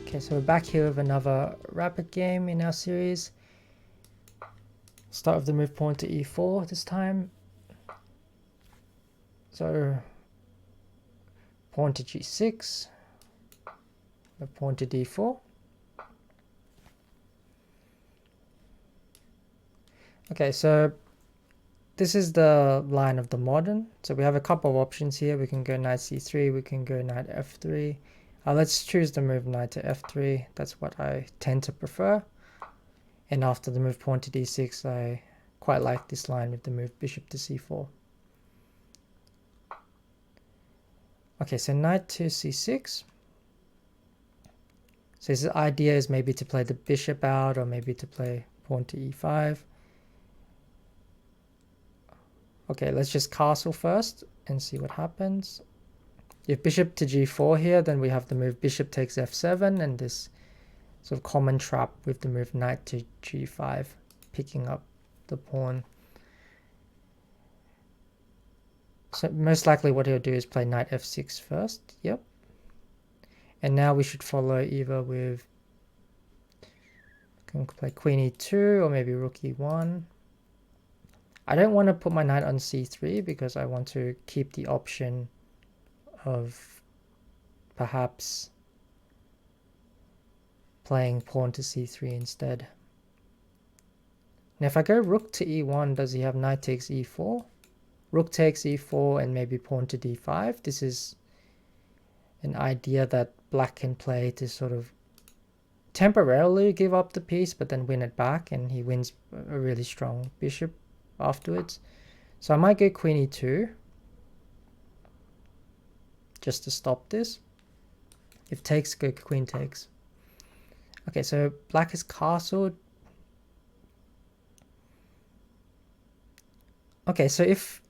Okay, so we're back here with another rapid game in our series. Start with the move pawn to e4 this time. So pawn to g6, the pawn to d4. Okay, so this is the line of the modern. So we have a couple of options here. We can go knight c3, we can go knight f3. Let's choose the move knight to f3. That's what I tend to prefer. And after the move pawn to d6, I quite like this line with the move bishop to c4. Okay, so knight to c6. So his idea is maybe to play the bishop out, or maybe to play pawn to e5. Okay, let's just castle first and see what happens. If bishop to g4 here, then we have the move bishop takes f7 and this sort of common trap with the move knight to g5, picking up the pawn. So most likely what he'll do is play knight f6 first. Yep. And now we should follow either with, can play queen e2 or maybe rook e1. I don't want to put my knight on c3 because I want to keep the option of perhaps playing pawn to c3 instead. Now if I go rook to e1, does he have knight takes e4? Rook takes e4 and maybe pawn to d5. This is an idea that black can play to sort of temporarily give up the piece but then win it back, and he wins a really strong bishop afterwards. So I might go queen e2 just to stop this. If takes, go queen takes. Okay, so black is castled. Okay, so if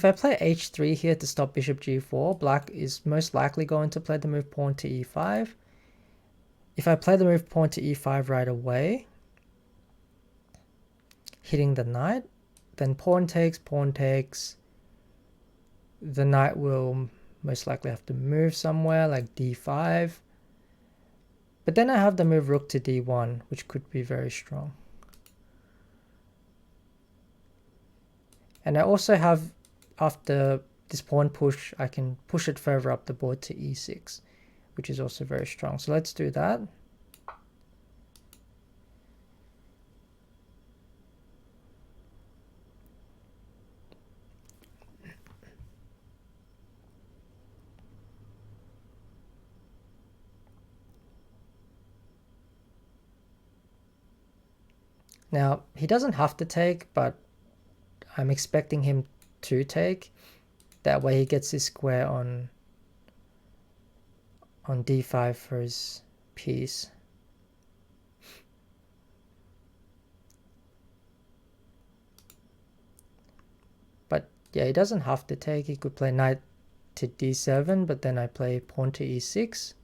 I play h3 here to stop bishop g4, black is most likely going to play the move pawn to e5. If I play the move pawn to e5 right away, hitting the knight, then pawn takes, the knight will most likely have to move somewhere like d5. But then I have the move rook to d1, which could be very strong. And I also have, after this pawn push, I can push it further up the board to e6, which is also very strong. So let's do that. Now, he doesn't have to take, but I'm expecting him to take. That way he gets his square on d5 for his piece. But yeah, he doesn't have to take. He could play knight to d7, but then I play pawn to e6.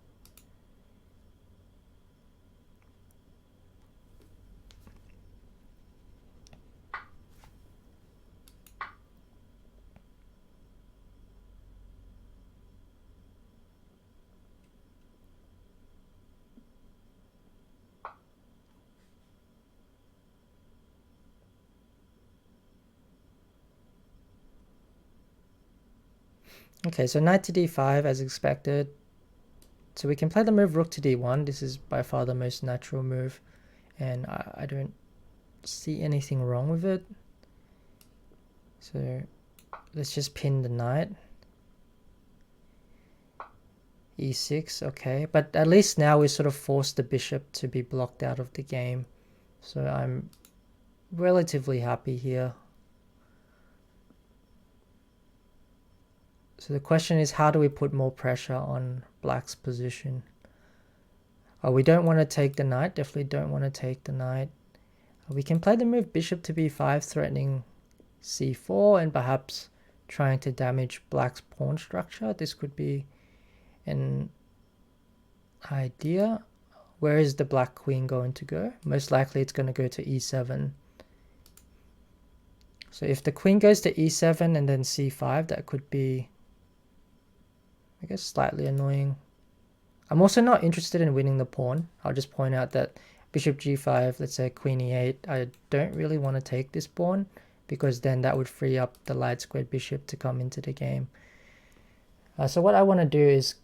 Okay, so knight to d5 as expected. So we can play the move rook to d1. This is by far the most natural move, and I don't see anything wrong with it. So let's just pin the knight. e6, okay. But at least now we sort of forced the bishop to be blocked out of the game. So I'm relatively happy here. So the question is, how do we put more pressure on black's position? Oh, we don't want to take the knight. Definitely don't want to take the knight. We can play the move bishop to b5, threatening c4 and perhaps trying to damage black's pawn structure. This could be an idea. Where is the black queen going to go? Most likely it's going to go to e7. So if the queen goes to e7 and then c5, that could be, I guess, slightly annoying. I'm also not interested in winning the pawn. I'll just point out that bishop g5, let's say queen e8, I don't really want to take this pawn because then that would free up the light squared bishop to come into the game. So what I want to do is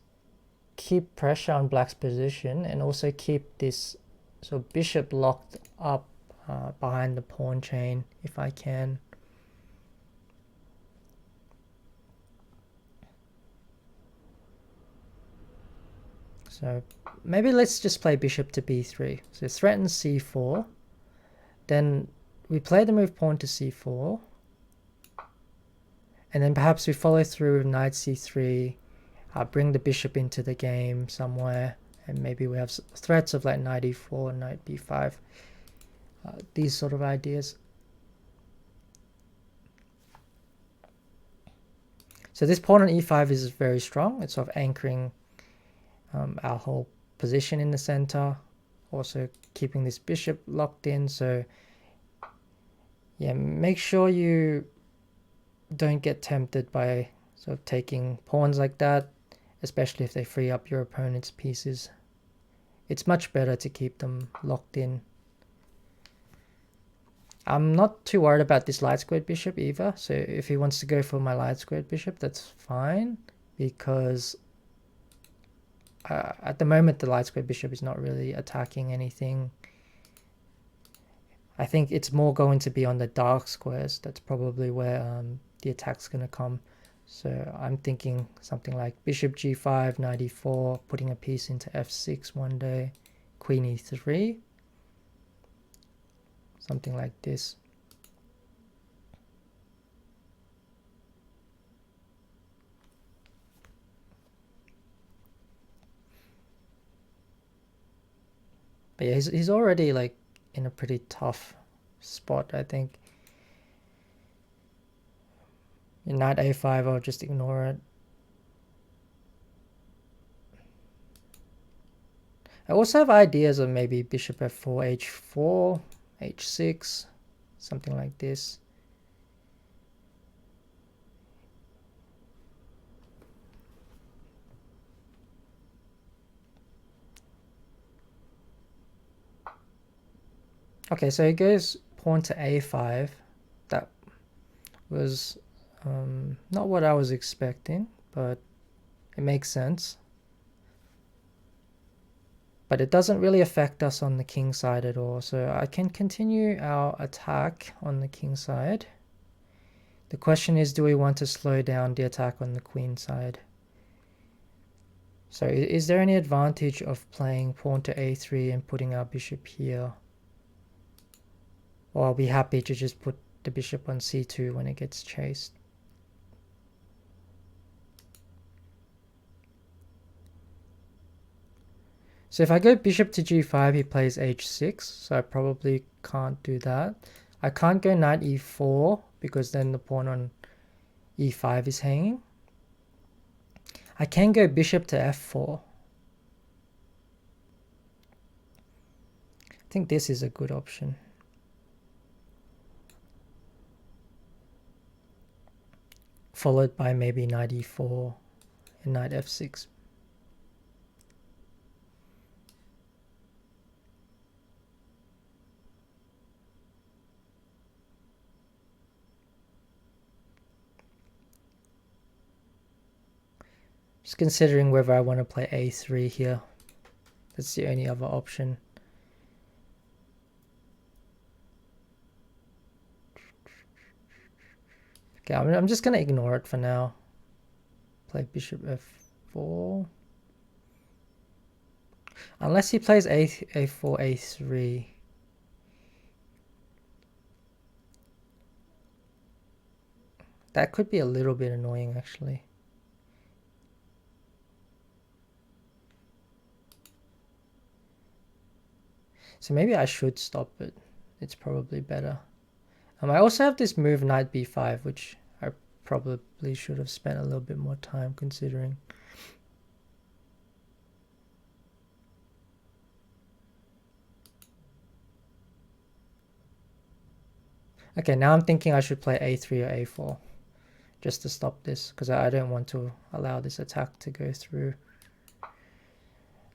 keep pressure on black's position and also keep this bishop locked up behind the pawn chain if I can. So maybe let's just play bishop to b3. So threaten c4. Then we play the move pawn to c4. And then perhaps we follow through with knight c3, bring the bishop into the game somewhere, and maybe we have threats of like knight e4, knight b5, these sort of ideas. So this pawn on e5 is very strong. It's sort of anchoring our whole position in the center, also keeping this bishop locked in. So yeah, make sure you don't get tempted by sort of taking pawns like that, especially if they free up your opponent's pieces. It's much better to keep them locked in. I'm not too worried about this light squared bishop either, so if he wants to go for my light squared bishop, that's fine, because at the moment the light squared bishop is not really attacking anything. I think it's more going to be on the dark squares. That's probably where the attack's going to come. So I'm thinking something like bishop g5, knight e4, putting a piece into f6 one day, queen e3, something like this. But yeah, he's already like in a pretty tough spot, I think. In knight a5, I'll just ignore it. I also have ideas of maybe bishop f4, h4, h6, something like this. Okay, so he goes pawn to a5. That was not what I was expecting, but it makes sense. But it doesn't really affect us on the king side at all, so I can continue our attack on the king side. The question is, do we want to slow down the attack on the queen side? So is there any advantage of playing pawn to a3 and putting our bishop here? Or I'll be happy to just put the bishop on c2 when it gets chased. So if I go bishop to g5, he plays h6, so I probably can't do that. I can't go knight e4 because then the pawn on e5 is hanging. I can go bishop to f4. I think this is a good option. Followed by maybe knight e4 and knight f6. Just considering whether I want to play a3 here. That's the only other option. Okay, I'm just going to ignore it for now. Play bishop f4. Unless he plays a4, a3. That could be a little bit annoying, actually. So maybe I should stop it. It's probably better. I also have this move knight b5, which I probably should have spent a little bit more time considering. Okay, now I'm thinking I should play a3 or a4 just to stop this, because I don't want to allow this attack to go through.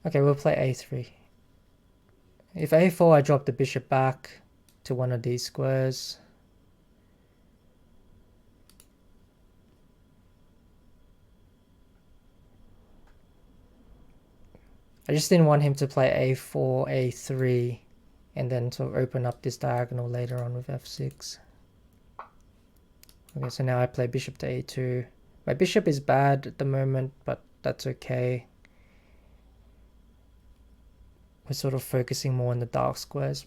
Okay, we'll play a3. If a4, I drop the bishop back to one of these squares. I just didn't want him to play a4, a3, and then sort of open up this diagonal later on with f6. Okay, so now I play bishop to a2. My bishop is bad at the moment, but that's okay. We're sort of focusing more on the dark squares.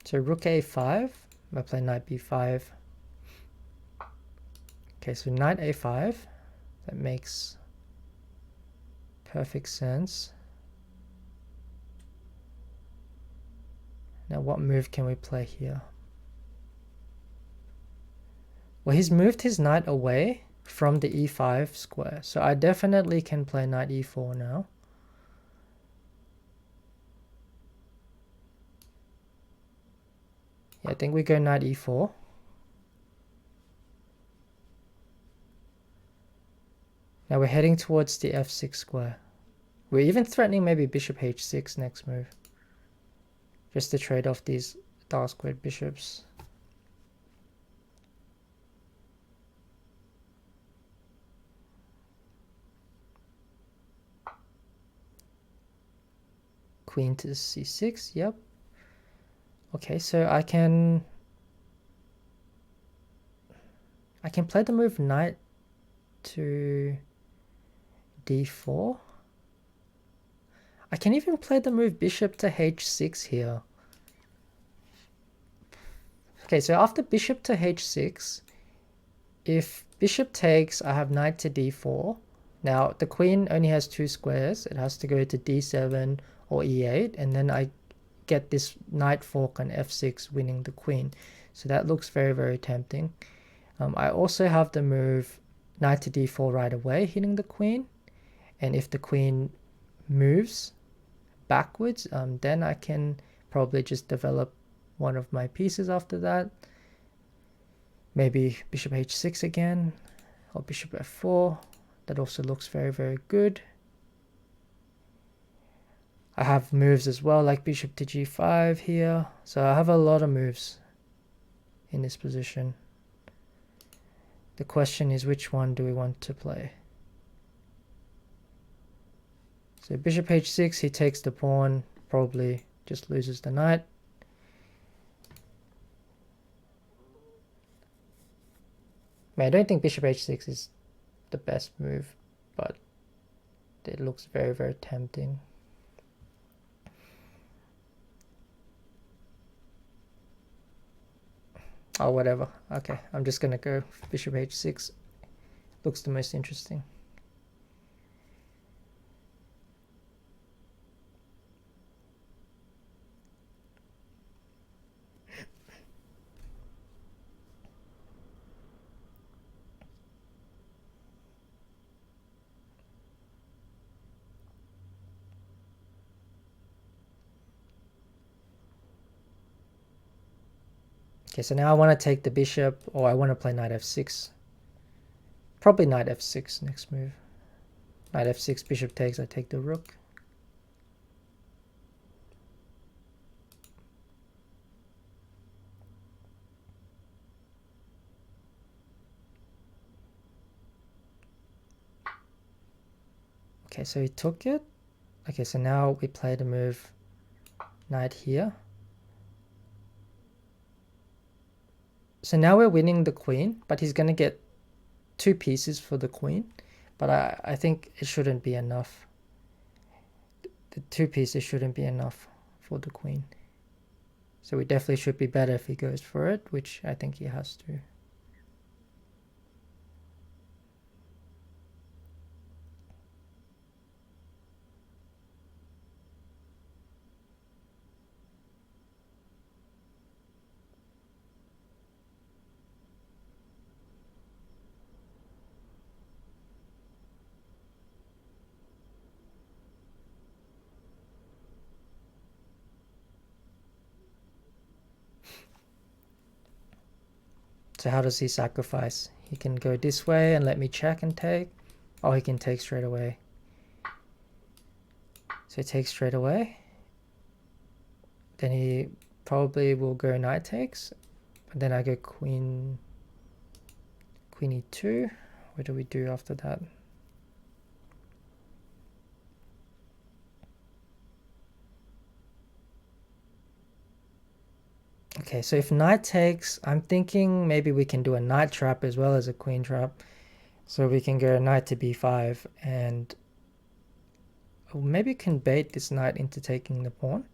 So rook a5, I play knight b5. Okay, so knight a5, that makes perfect sense. Now what move can we play here? Well, he's moved his knight away from the e5 square, so I definitely can play knight e4 now. Yeah, I think we go knight e4. Now we're heading towards the f6 square. We're even threatening maybe bishop h6 next move, just to trade off these dark squared bishops. Queen to c6, yep. Okay, so I can play the move knight to d4. I can even play the move bishop to h6 here. Okay, so after bishop to h6, if bishop takes, I have knight to d4. Now, the queen only has two squares. It has to go to d7 or e8, and then I get this knight fork on f6, winning the queen. So that looks very, very tempting. I also have the move knight to d4 right away, hitting the queen. And if the queen moves backwards, then I can probably just develop one of my pieces after that. Maybe bishop h6 again, or bishop f4. That also looks very, very good. I have moves as well, like bishop to g5 here. So I have a lot of moves in this position. The question is, which one do we want to play? So bishop h6, he takes the pawn, probably just loses the knight. I don't think bishop h6 is the best move, but it looks very, very tempting. Oh, whatever. Okay, I'm just gonna go bishop h6. Looks the most interesting. Okay, so now I want to take the bishop, or I want to play knight f6. Probably knight f6 next move. Knight f6, bishop takes, I take the rook. Okay, so he took it. Okay, so now we play the move knight here. So now we're winning the queen, but he's going to get two pieces for the queen. But I think it shouldn't be enough. The two pieces shouldn't be enough for the queen. So we definitely should be better if he goes for it, which I think he has to. So how does he sacrifice? He can go this way and let me check and take. Oh, he can take straight away. So he takes straight away. Then he probably will go knight takes. And then I go queen e2. What do we do after that? Okay, so if knight takes, I'm thinking maybe we can do a knight trap as well as a queen trap. So we can go knight to b5 and maybe can bait this knight into taking the pawn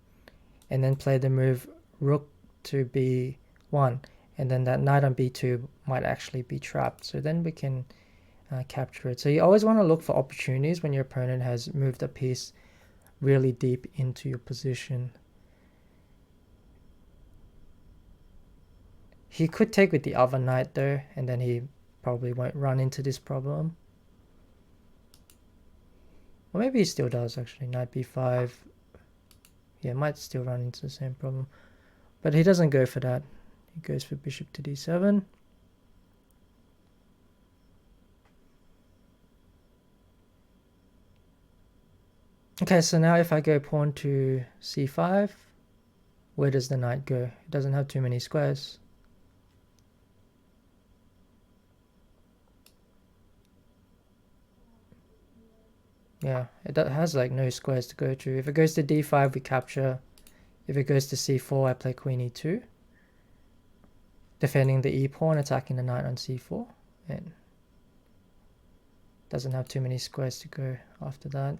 and then play the move rook to b1, and then that knight on b2 might actually be trapped. So then we can capture it. So you always want to look for opportunities when your opponent has moved a piece really deep into your position. He could take with the other knight though, and then he probably won't run into this problem. Or maybe he still does actually. Knight b5. Yeah, might still run into the same problem. But he doesn't go for that. He goes for bishop to d7. Okay, so now if I go pawn to c5, where does the knight go? It doesn't have too many squares. Yeah, it has like no squares to go to. If it goes to d5, we capture. If it goes to c4, I play queen e2. Defending the e pawn, attacking the knight on c4. And doesn't have too many squares to go after that.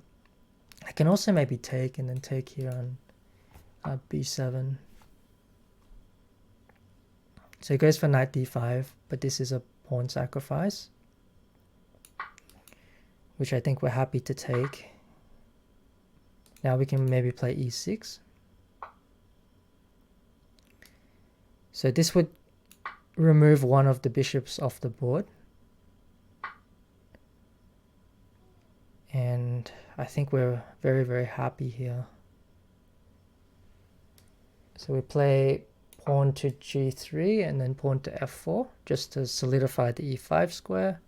I can also maybe take and then take here on b7. So it goes for knight d5, but this is a pawn sacrifice, which I think we're happy to take. Now we can maybe play e6. So this would remove one of the bishops off the board. And I think we're very, very happy here. So we play pawn to g3 and then pawn to f4 just to solidify the e5 square.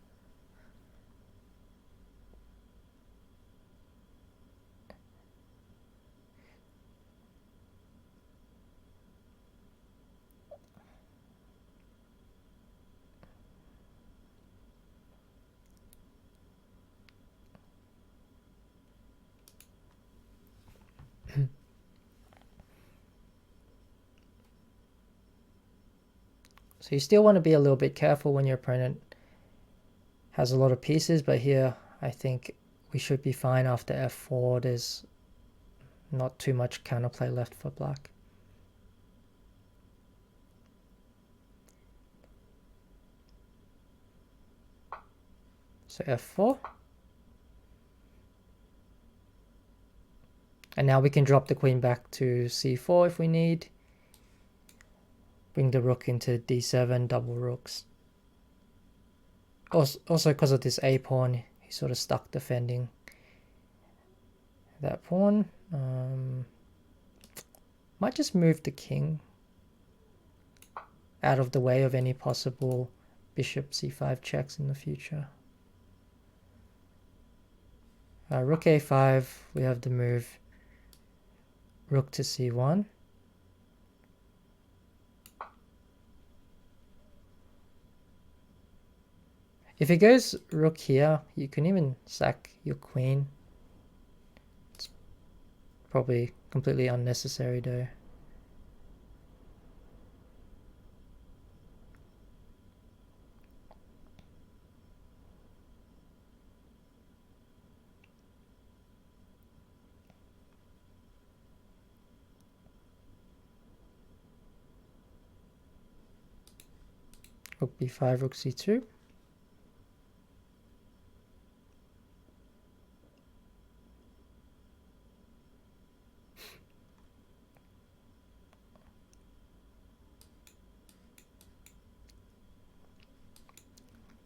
So you still want to be a little bit careful when your opponent has a lot of pieces, but here I think we should be fine after f4. There's not too much counterplay left for black. So f4. And now we can drop the queen back to c4 if we need. Bring the rook into d7, double rooks. Also because of this a pawn, he's sort of stuck defending that pawn. Might just move the king out of the way of any possible bishop c5 checks in the future. Rook a5, we have the move rook to c1. If it goes rook here, you can even sack your queen. It's probably completely unnecessary though. Rook b5, rook c2.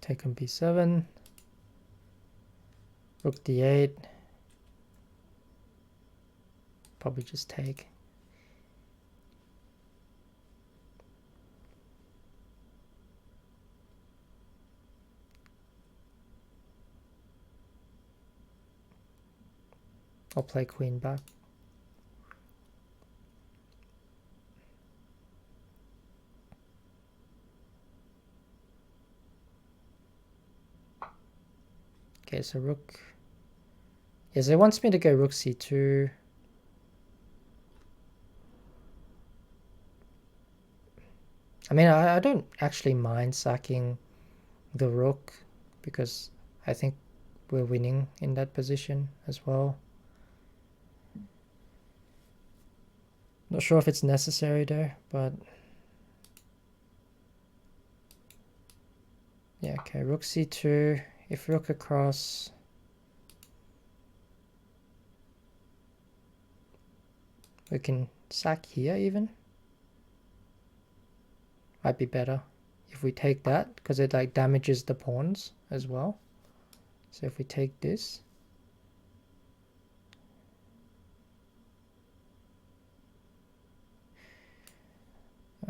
Take on b7. Rook d8. Probably just take. I'll play queen back. Okay, so rook. Yes, it wants me to go rook c2. I mean, I don't actually mind sacking the rook because I think we're winning in that position as well. Not sure if it's necessary though, but yeah, okay, rook c2. If rook across, we can sack here even. Might be better if we take that because it like damages the pawns as well. So if we take this,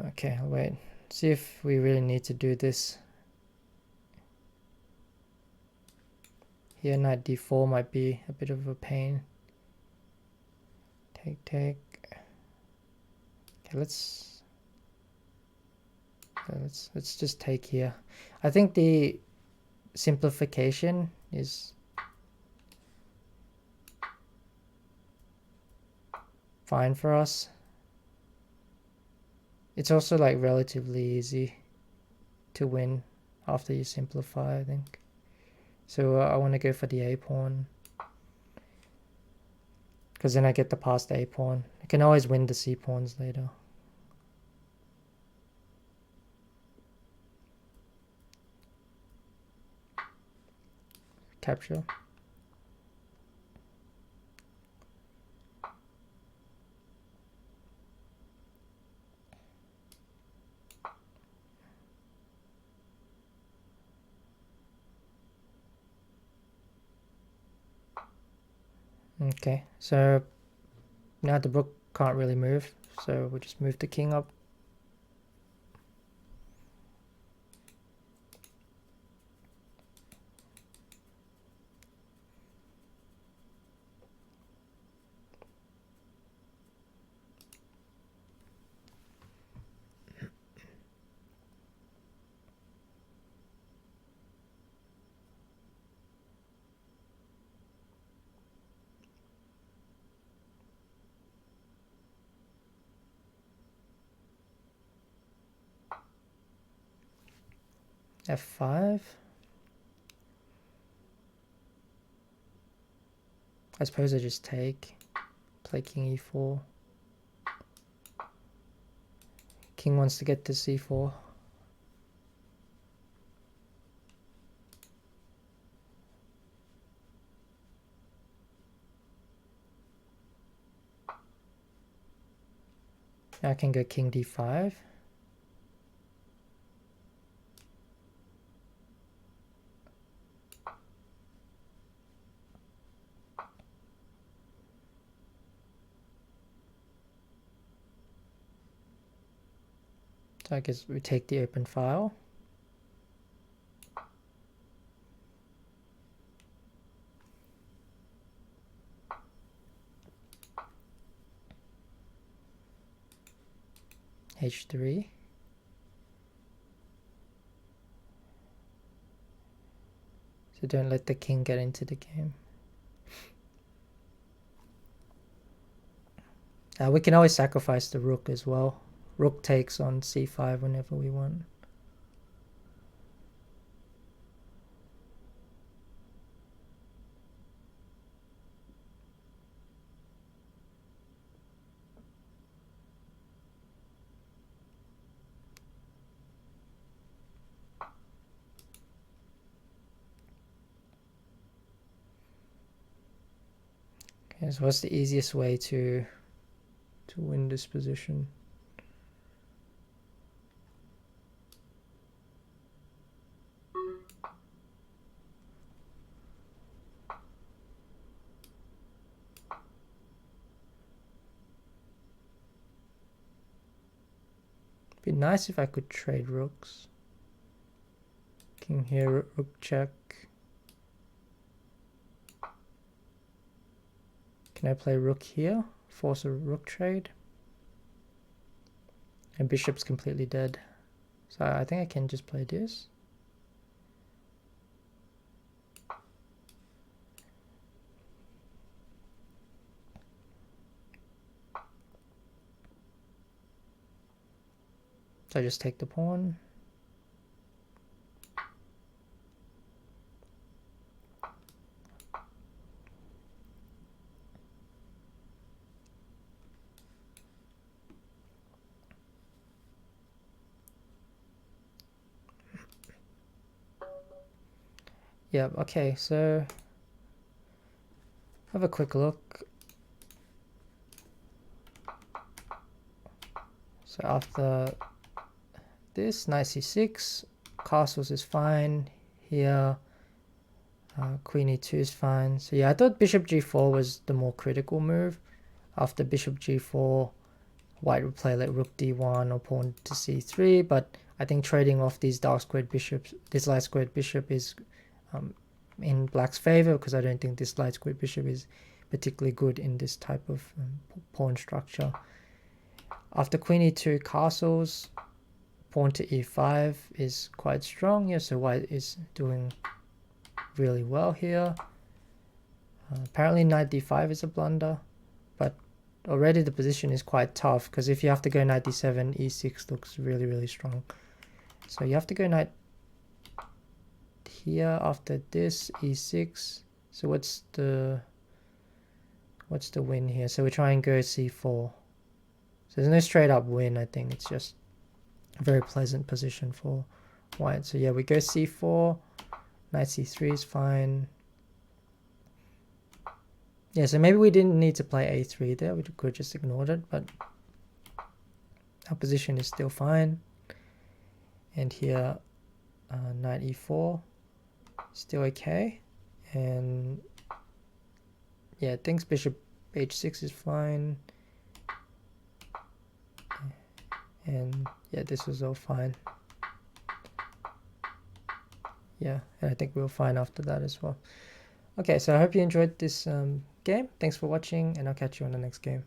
okay, wait, see if we really need to do this. Here knight d4 might be a bit of a pain. Take. Okay, let's just take here. I think the simplification is fine for us. It's also like relatively easy to win after you simplify, I think. So I want to go for the a pawn because then I get the passed a pawn. I can always win the c pawns later. Capture. Okay, so now the rook can't really move, so we'll just move the king up. F5. I suppose I just take, play king e4. King wants to get to c4. Now I can go king d5. So I guess we take the open file. H3. So don't let the king get into the game. We can always sacrifice the rook as well. Rook takes on c5 whenever we want. Okay, so what's the easiest way to win this position? Be nice if I could trade rooks. King here, rook check. Can I play rook here? Force a rook trade? And bishop's completely dead. So I think I can just play this. So I just take the pawn. Yeah, okay, so have a quick look. So after this, knight c6, castles is fine. Here, queen e2 is fine. So yeah, I thought bishop g4 was the more critical move. After bishop g4, white would play like rook d1 or pawn to c3, but I think trading off these dark squared bishops, this light squared bishop is in black's favor, because I don't think this light squared bishop is particularly good in this type of pawn structure. After queen e2 castles, pawn to e5 is quite strong. Yeah, so white is doing really well here. Apparently knight d5 is a blunder, but already the position is quite tough, because if you have to go knight d7, e6 looks really, really strong. So you have to go knight here after this, e6. So what's the win here? So we try and go c4. So there's no straight up win, I think. It's just a very pleasant position for white. So yeah, we go c4, knight c3 is fine. Yeah, so maybe we didn't need to play a3 there. We could just ignored it, but our position is still fine. And here, knight e4, still okay. And yeah, I think bishop h6 is fine. And yeah, this was all fine. Yeah, and I think we were fine after that as well. Okay, so I hope you enjoyed this game. Thanks for watching, and I'll catch you on the next game.